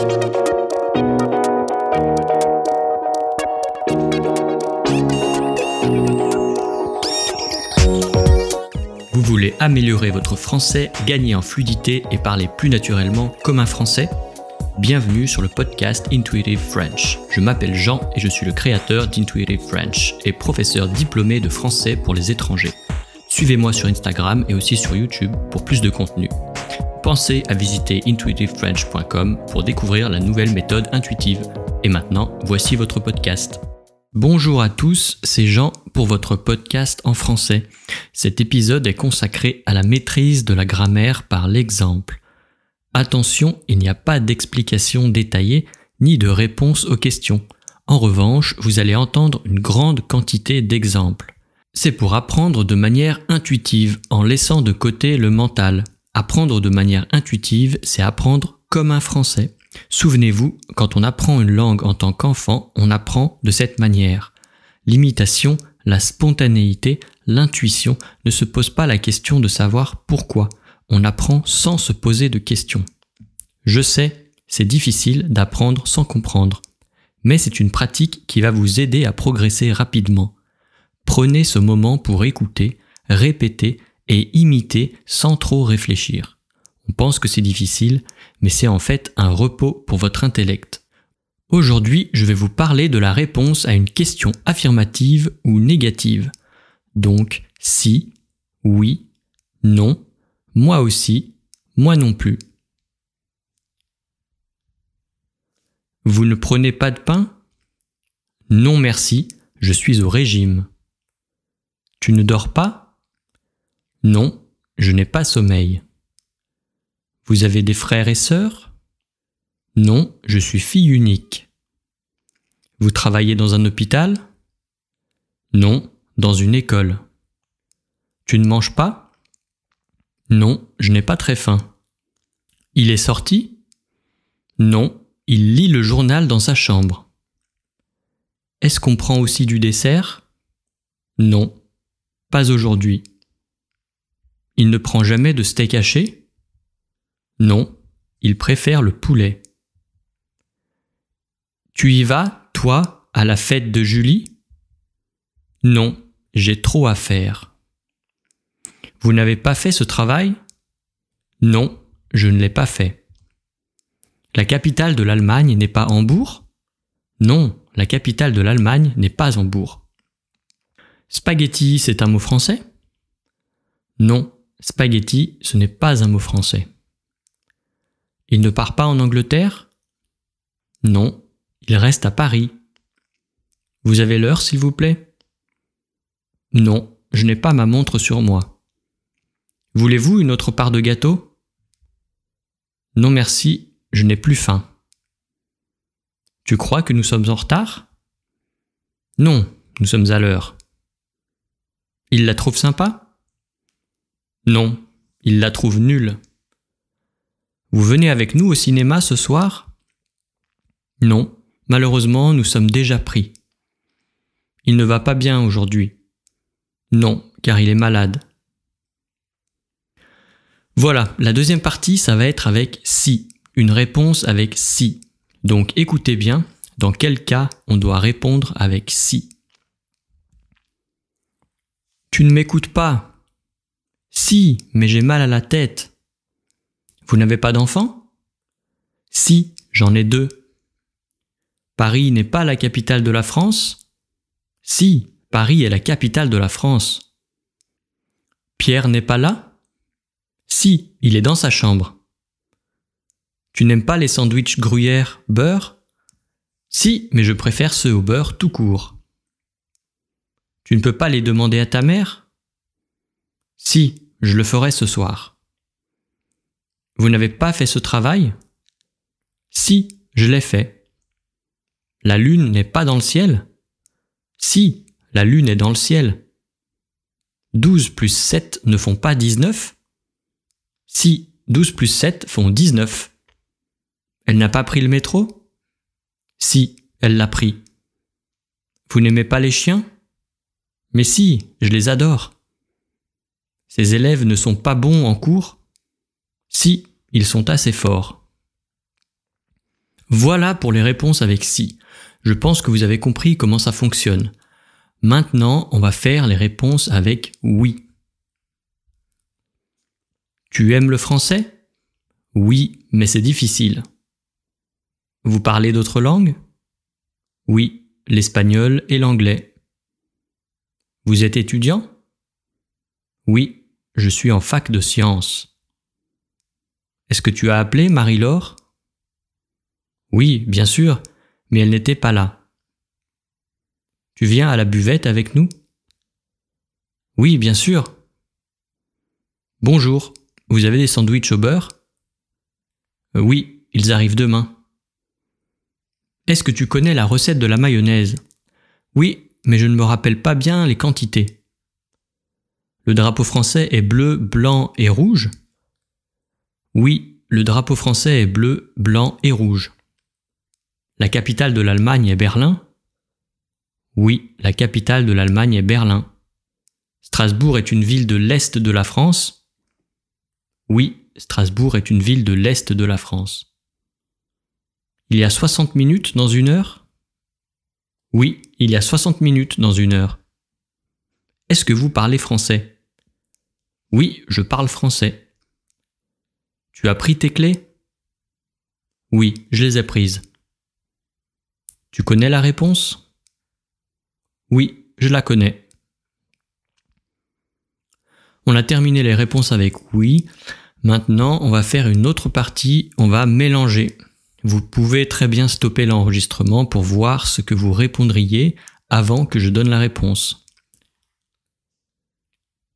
Vous voulez améliorer votre français, gagner en fluidité et parler plus naturellement comme un français ? Bienvenue sur le podcast Intuitive French. Je m'appelle Jean et je suis le créateur d'Intuitive French et professeur diplômé de français pour les étrangers. Suivez-moi sur Instagram et aussi sur YouTube pour plus de contenu. Pensez à visiter intuitivefrench.com pour découvrir la nouvelle méthode intuitive. Et maintenant, voici votre podcast. Bonjour à tous, c'est Jean pour votre podcast en français. Cet épisode est consacré à la maîtrise de la grammaire par l'exemple. Attention, il n'y a pas d'explication détaillée ni de réponse aux questions. En revanche, vous allez entendre une grande quantité d'exemples. C'est pour apprendre de manière intuitive en laissant de côté le mental. Apprendre de manière intuitive, c'est apprendre comme un français. Souvenez-vous, quand on apprend une langue en tant qu'enfant, on apprend de cette manière. L'imitation, la spontanéité, l'intuition ne se posent pas la question de savoir pourquoi. On apprend sans se poser de questions. Je sais, c'est difficile d'apprendre sans comprendre, mais c'est une pratique qui va vous aider à progresser rapidement. Prenez ce moment pour écouter, répéter et imiter sans trop réfléchir. On pense que c'est difficile, mais c'est en fait un repos pour votre intellect. Aujourd'hui, je vais vous parler de la réponse à une question affirmative ou négative. Donc, si, oui, non, moi aussi, moi non plus. Vous ne prenez pas de pain ? Non merci, je suis au régime. Tu ne dors pas ? Non, je n'ai pas sommeil. Vous avez des frères et sœurs ? Non, je suis fille unique. Vous travaillez dans un hôpital ? Non, dans une école. Tu ne manges pas ? Non, je n'ai pas très faim. Il est sorti ? Non, il lit le journal dans sa chambre. Est-ce qu'on prend aussi du dessert ? Non, pas aujourd'hui. Il ne prend jamais de steak haché ? Non, il préfère le poulet. Tu y vas, toi, à la fête de Julie ? Non, j'ai trop à faire. Vous n'avez pas fait ce travail ? Non, je ne l'ai pas fait. La capitale de l'Allemagne n'est pas Hambourg ? Non, la capitale de l'Allemagne n'est pas Hambourg. Spaghetti, c'est un mot français ? Non, spaghetti, ce n'est pas un mot français. Il ne part pas en Angleterre ? Non, il reste à Paris. Vous avez l'heure, s'il vous plaît ? Non, je n'ai pas ma montre sur moi. Voulez-vous une autre part de gâteau ? Non merci, je n'ai plus faim. Tu crois que nous sommes en retard ? Non, nous sommes à l'heure. Il la trouve sympa ? Non, il la trouve nulle. Vous venez avec nous au cinéma ce soir ? Non, malheureusement, nous sommes déjà pris. Il ne va pas bien aujourd'hui. Non, car il est malade. Voilà, la deuxième partie, ça va être avec si, une réponse avec si. Donc écoutez bien, dans quel cas on doit répondre avec si. Tu ne m'écoutes pas. Si, mais j'ai mal à la tête. Vous n'avez pas d'enfant ? Si, j'en ai 2. Paris n'est pas la capitale de la France ? Si, Paris est la capitale de la France. Pierre n'est pas là ? Si, il est dans sa chambre. Tu n'aimes pas les sandwichs gruyère beurre ? Si, mais je préfère ceux au beurre tout court. Tu ne peux pas les demander à ta mère ? Si, je le ferai ce soir. Vous n'avez pas fait ce travail ? Si, je l'ai fait. La lune n'est pas dans le ciel ? Si, la lune est dans le ciel. 12 plus 7 ne font pas 19 ? Si, 12 plus 7 font 19. Elle n'a pas pris le métro ? Si, elle l'a pris. Vous n'aimez pas les chiens ? Mais si, je les adore. Ces élèves ne sont pas bons en cours ? Si, ils sont assez forts. Voilà pour les réponses avec si. Je pense que vous avez compris comment ça fonctionne. Maintenant, on va faire les réponses avec oui. Tu aimes le français? Oui, mais c'est difficile. Vous parlez d'autres langues? Oui, l'espagnol et l'anglais. Vous êtes étudiant? Oui, je suis en fac de sciences. Est-ce que tu as appelé Marie-Laure? Oui, bien sûr, mais elle n'était pas là. Tu viens à la buvette avec nous? Oui, bien sûr. Bonjour, vous avez des sandwichs au beurre? Oui, ils arrivent demain. Est-ce que tu connais la recette de la mayonnaise? Oui, mais je ne me rappelle pas bien les quantités. Le drapeau français est bleu, blanc et rouge? Oui, le drapeau français est bleu, blanc et rouge. La capitale de l'Allemagne est Berlin? Oui, la capitale de l'Allemagne est Berlin. Strasbourg est une ville de l'Est de la France? Oui, Strasbourg est une ville de l'Est de la France. Il y a 60 minutes dans une heure? Oui, il y a 60 minutes dans une heure. Est-ce que vous parlez français? Oui, je parle français. Tu as pris tes clés? Oui, je les ai prises. Tu connais la réponse? Oui, je la connais. On a terminé les réponses avec oui. Maintenant, on va faire une autre partie, on va mélanger. Vous pouvez très bien stopper l'enregistrement pour voir ce que vous répondriez avant que je donne la réponse.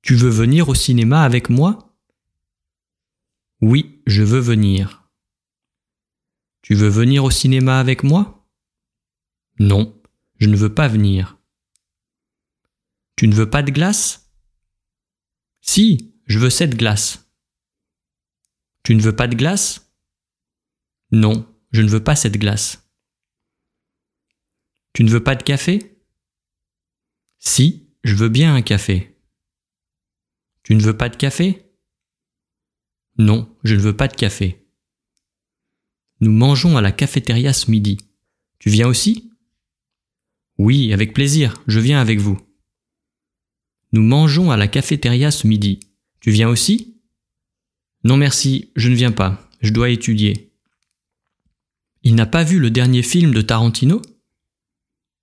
Tu veux venir au cinéma avec moi? Oui, je veux venir. Tu veux venir au cinéma avec moi? Non, je ne veux pas venir. Tu ne veux pas de glace? Si, je veux cette glace. Tu ne veux pas de glace? Non, je ne veux pas cette glace. Tu ne veux pas de café? Si, je veux bien un café. Tu ne veux pas de café? Non, je ne veux pas de café. Nous mangeons à la cafétéria ce midi. Tu viens aussi? Oui, avec plaisir, je viens avec vous. Nous mangeons à la cafétéria ce midi. Tu viens aussi? Non merci, je ne viens pas, je dois étudier. Il n'a pas vu le dernier film de Tarantino?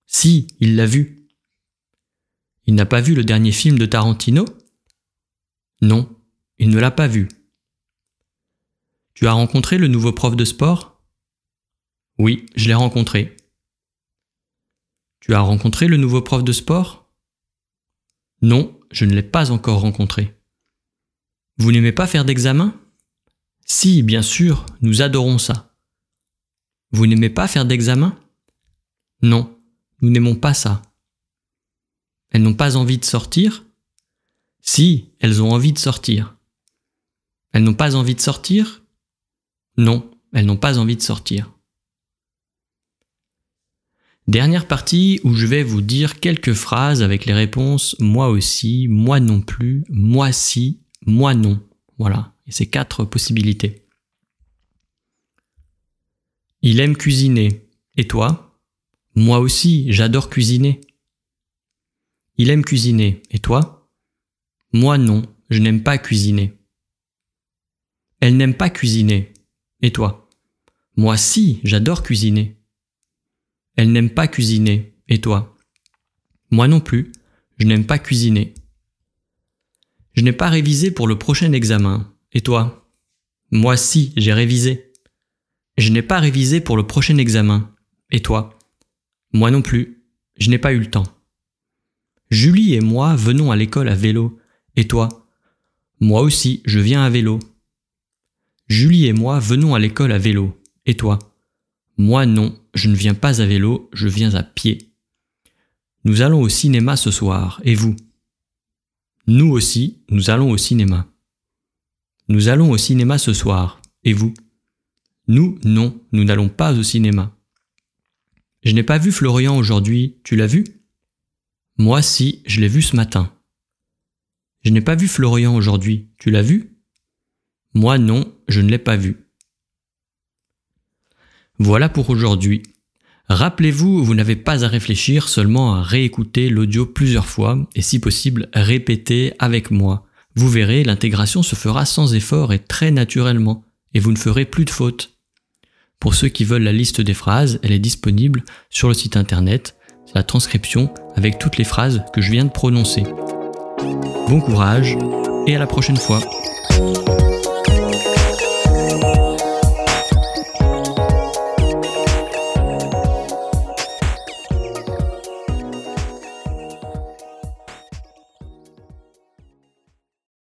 Si, il l'a vu. Il n'a pas vu le dernier film de Tarantino? Non, il ne l'a pas vu. Tu as rencontré le nouveau prof de sport? Oui, je l'ai rencontré. Tu as rencontré le nouveau prof de sport? Non, je ne l'ai pas encore rencontré. Vous n'aimez pas faire d'examen? Si, bien sûr, nous adorons ça. Vous n'aimez pas faire d'examen? Non, nous n'aimons pas ça. Elles n'ont pas envie de sortir? Si, elles ont envie de sortir. Elles n'ont pas envie de sortir? Non, elles n'ont pas envie de sortir. Dernière partie où je vais vous dire quelques phrases avec les réponses « moi aussi »,« moi non plus »,« moi si »,« moi non ». Voilà, et ces 4 possibilités. Il aime cuisiner. Et toi? Moi aussi, j'adore cuisiner. Il aime cuisiner. Et toi? Moi non, je n'aime pas cuisiner. Elle n'aime pas cuisiner. Et toi? Moi si, j'adore cuisiner. Elle n'aime pas cuisiner. Et toi? Moi non plus, je n'aime pas cuisiner. Je n'ai pas révisé pour le prochain examen. Et toi? Moi si, j'ai révisé. Je n'ai pas révisé pour le prochain examen. Et toi? Moi non plus, je n'ai pas eu le temps. Julie et moi venons à l'école à vélo. Et toi? Moi aussi, je viens à vélo. Julie et moi venons à l'école à vélo. Et toi? Moi non, je ne viens pas à vélo, je viens à pied. Nous allons au cinéma ce soir, et vous? Nous aussi, nous allons au cinéma. Nous allons au cinéma ce soir, et vous? Nous, non, nous n'allons pas au cinéma. Je n'ai pas vu Florian aujourd'hui, tu l'as vu? Moi si, je l'ai vu ce matin. Je n'ai pas vu Florian aujourd'hui, tu l'as vu? Moi non, je ne l'ai pas vu. Voilà pour aujourd'hui. Rappelez-vous, vous n'avez pas à réfléchir, seulement à réécouter l'audio plusieurs fois et si possible répéter avec moi. Vous verrez, l'intégration se fera sans effort et très naturellement et vous ne ferez plus de fautes. Pour ceux qui veulent la liste des phrases, elle est disponible sur le site internet. C'est la transcription avec toutes les phrases que je viens de prononcer. Bon courage et à la prochaine fois.